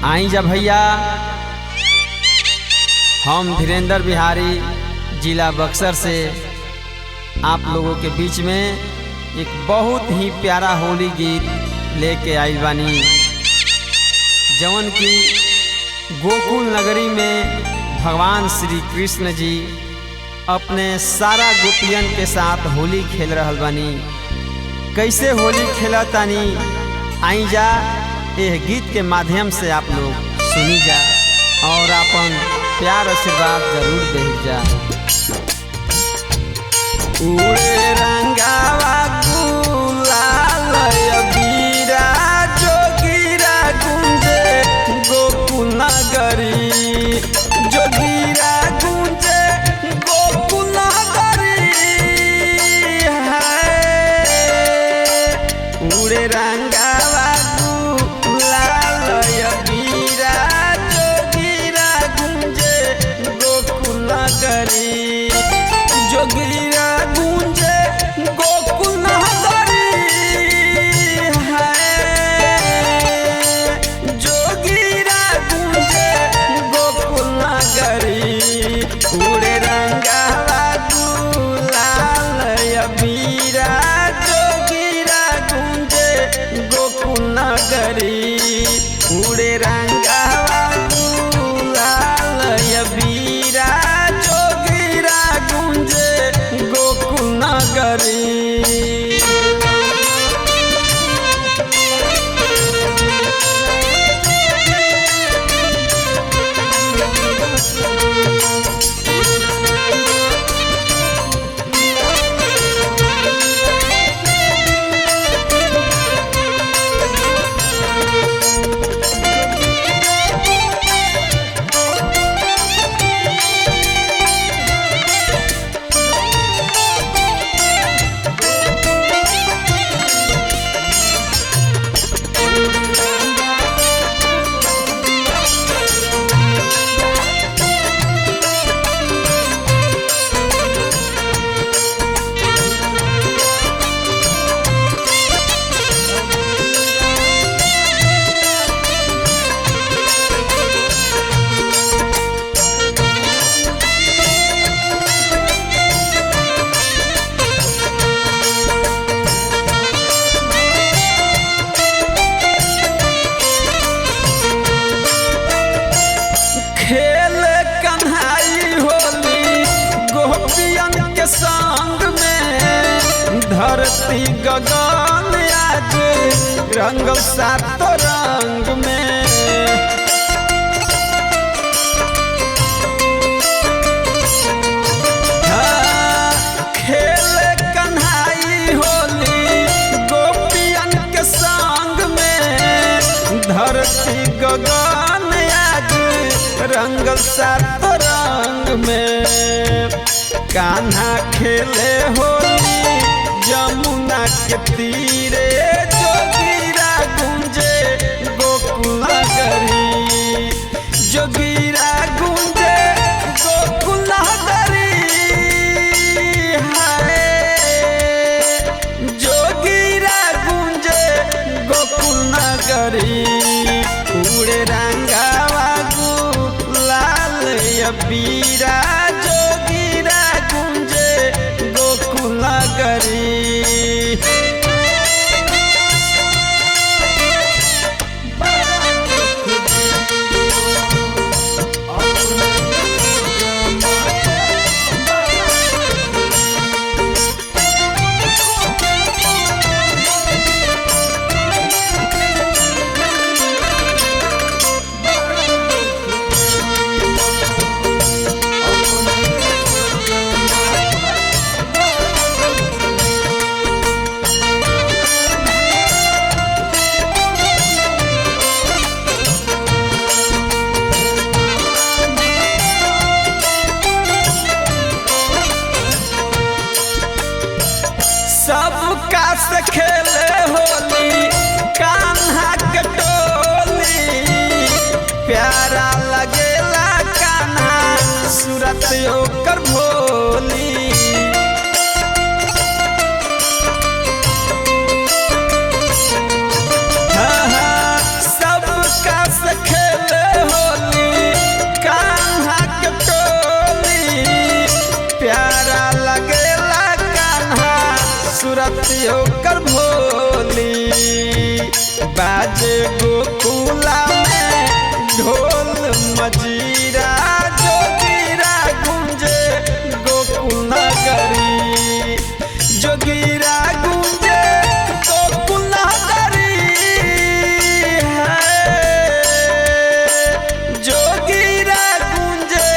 आई जा भैया, हम धीरेन्द्र बिहारी जिला बक्सर से आप लोगों के बीच में एक बहुत ही प्यारा होली गीत लेके आई बानी, जवन की गोकुल नगरी में भगवान श्री कृष्ण जी अपने सारा गोपियन के साथ होली खेल रहल बानी। कैसे होली खेला तानी आई जा यह गीत के माध्यम से आप लोग सुनी जा और अपन प्यार आशीर्वाद जरूर दे जा। उड़े रंगावा गुलाल अबीरा जोगिरा गुंजे गोकुल नगरी, जोगिरा गुंजे गोकुल नगरी है। उड़े रंगावा गुलाल अबीरा जोगिरा गुंजे गोकुल नगरी, जोगिरा गुंजे गोकुल नगरी है। जोगिरा गुंजे गोकुल नगरी, उड़े रंगावा गुलाल अबीरा जोगिरा गुंजे गोकुल नगरी, उड़े रंगावा गुलाल अबीरा जोगिरा गुंजे गोकुल नगरी। खेल कन्हाई होली गोपियन के संग में, धरती गगन आज रंगल सात रंग में। खेल कन्हाई होली गोपियन के संग में, धरती गगन आज रंगल सात रंग में। कान्हा खेले होली यमुना के तीरे, जोगिरा गुंजे गोकुल नगरी, जोगिरा गुंजे गोकुल नगरी है। जोगिरा गुंजे गोकुल नगरी, उड़े रंगावा गुलाल अबीरा जोगिरा गुंजे गोकुल नगरी। सूरत ओकर भोली, बाजे गोकुला में ढोल मजीरा, जोगीरा गूंजे गोकुल नगरी, जोगीरा गूंजे गोकुल नगरी है, जोगीरा गूंजे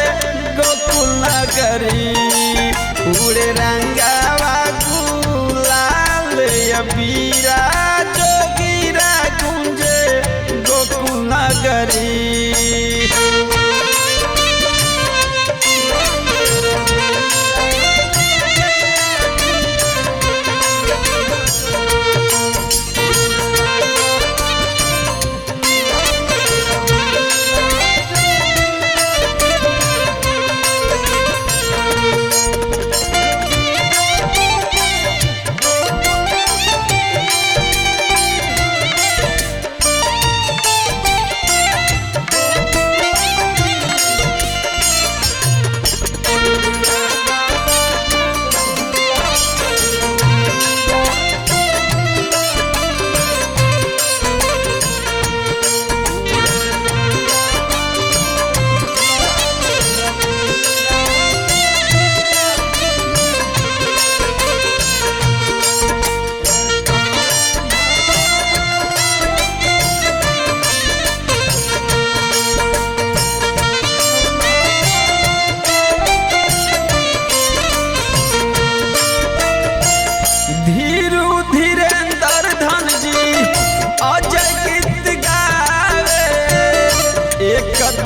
गोकुल नगरी। उड़े रंगावा गुलाल अबीरा, जोगीरा गूंजे गोकुल नगरी।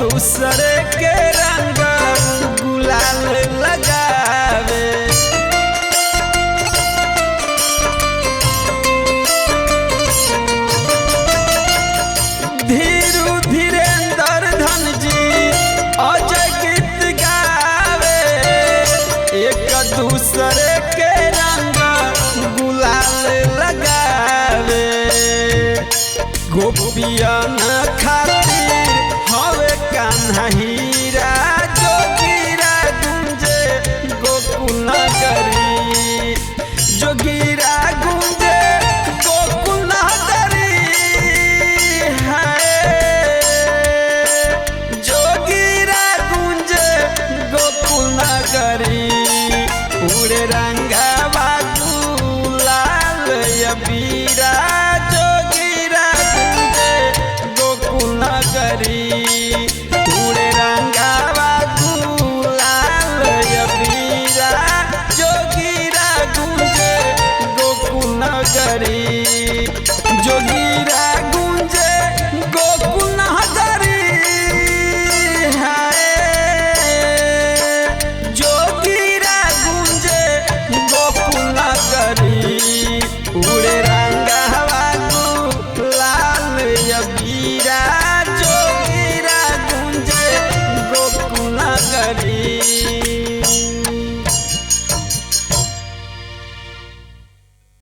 दूसरे के रंग गुलाल लगावे, धीरू धीरेंद्र धन जी अजय गीत गावे, एक दूसरे के रंग गुलाल लगावे, गोपियन खातिर हवे कान्हा हीरा, जोगीरा गूंजे गोकुल नगरी, जोगीरा गूंजे गोकुल नगरी है, जोगीरा गूंजे गोकुल नगरी। उड़े रंगावा गुलाल अबीरा, जोगीरा गूंजे गोकुल नगरी, उड़े रंगावा गुलाल अबीरा, जोगीरा गूंजे गोकुल नगरी, जोगीरा